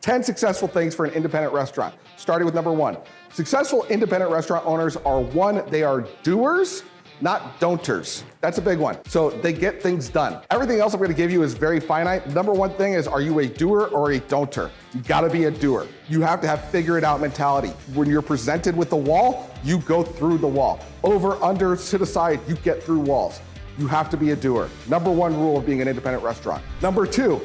10 successful things for an independent restaurant, starting with number 1. Successful independent restaurant owners are 1, they are doers, not don'ters. That's a big one. So they get things done. Everything else I'm gonna give you is very finite. Number 1 thing is, are you a doer or a don'ter? You gotta be a doer. You have to have figure it out mentality. When you're presented with the wall, you go through the wall. Over, under, to the side, you get through walls. You have to be a doer. Number 1 rule of being an independent restaurant. Number 2,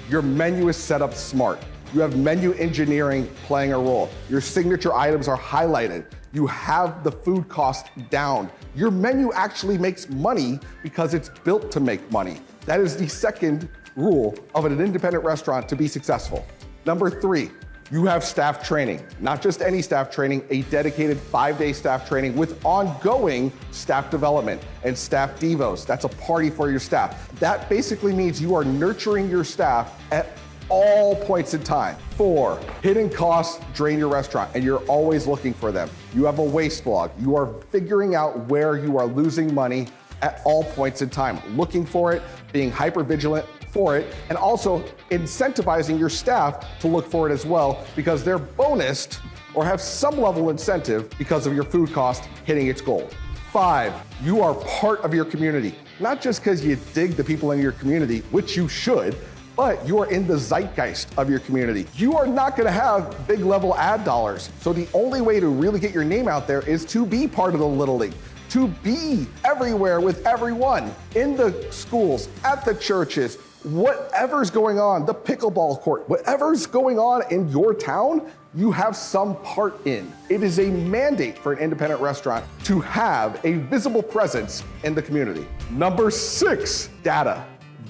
your menu is set up smart. You have menu engineering playing a role. Your signature items are highlighted. You have the food cost down. Your menu actually makes money because it's built to make money. That is the second rule of an independent restaurant to be successful. Number 3, you have staff training. Not just any staff training, a dedicated 5-day staff training with ongoing staff development and staff devos. That's a party for your staff. That basically means you are nurturing your staff at all points in time. 4, hidden costs drain your restaurant and you're always looking for them. You have a waste log. You are figuring out where you are losing money at all points in time, looking for it, being hyper vigilant for it, and also incentivizing your staff to look for it as well because they're bonused or have some level incentive because of your food cost hitting its goal. 5, you are part of your community. Not just because you dig the people in your community, which you should, but you are in the zeitgeist of your community. You are not gonna have big level ad dollars. So the only way to really get your name out there is to be part of the Little League, to be everywhere with everyone, in the schools, at the churches, whatever's going on, the pickleball court, whatever's going on in your town, you have some part in. It is a mandate for an independent restaurant to have a visible presence in the community. Number 6, data.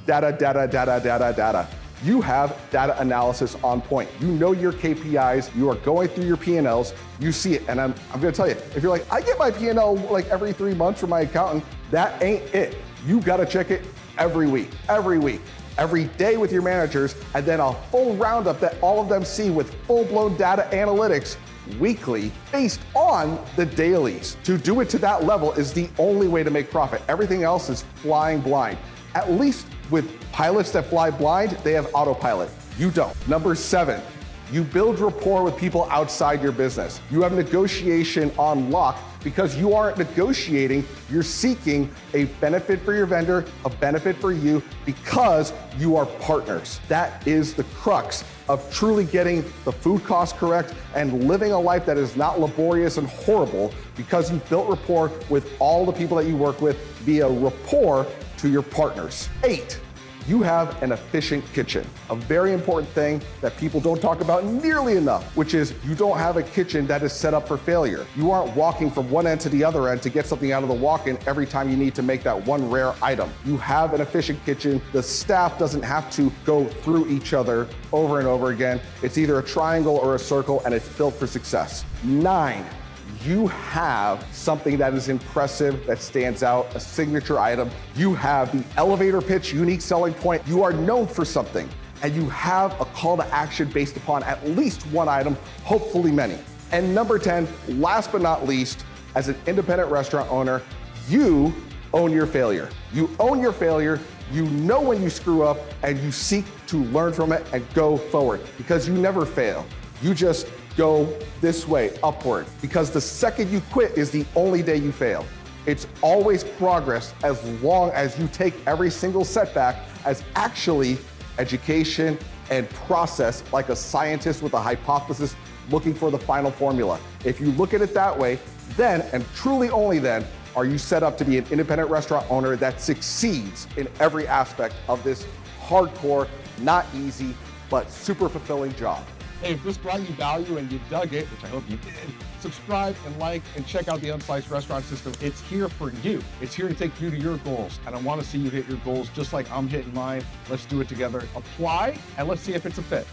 Data. You have data analysis on point. You know your KPIs, you are going through your P&Ls, you see it. And I'm gonna tell you, if you're like, I get my P&L like every 3 months from my accountant, that ain't it. You gotta check it every week, every day with your managers, and then a full roundup that all of them see with full-blown data analytics weekly based on the dailies. To do it to that level is the only way to make profit. Everything else is flying blind. At least with pilots that fly blind, they have autopilot. You don't. Number 7, you build rapport with people outside your business. You have negotiation on lock because you aren't negotiating, you're seeking a benefit for your vendor, a benefit for you because you are partners. That is the crux of truly getting the food cost correct and living a life that is not laborious and horrible because you've built rapport with all the people that you work with via rapport to your partners. 8, you have an efficient kitchen. A very important thing that people don't talk about nearly enough, which is you don't have a kitchen that is set up for failure. You aren't walking from one end to the other end to get something out of the walk-in every time you need to make that one rare item. You have an efficient kitchen. The staff doesn't have to go through each other over and over again. It's either a triangle or a circle and it's built for success. 9, you have something that is impressive, that stands out, a signature item. You have the elevator pitch, unique selling point. You are known for something, and you have a call to action based upon at least one item, hopefully many. And number 10, last but not least, as an independent restaurant owner, you own your failure. You own your failure, you know when you screw up, and you seek to learn from it and go forward, because you never fail. You just go this way, upward, because the second you quit is the only day you fail. It's always progress as long as you take every single setback as actually education and process, like a scientist with a hypothesis looking for the final formula. If you look at it that way, then, and truly only then, are you set up to be an independent restaurant owner that succeeds in every aspect of this hardcore, not easy, but super fulfilling job. Hey, if this brought you value and you dug it, which I hope you did, subscribe and like and check out the Unsliced Restaurant System. It's here for you. It's here to take you to your goals. And I want to see you hit your goals just like I'm hitting mine. Let's do it together. Apply and let's see if it's a fit.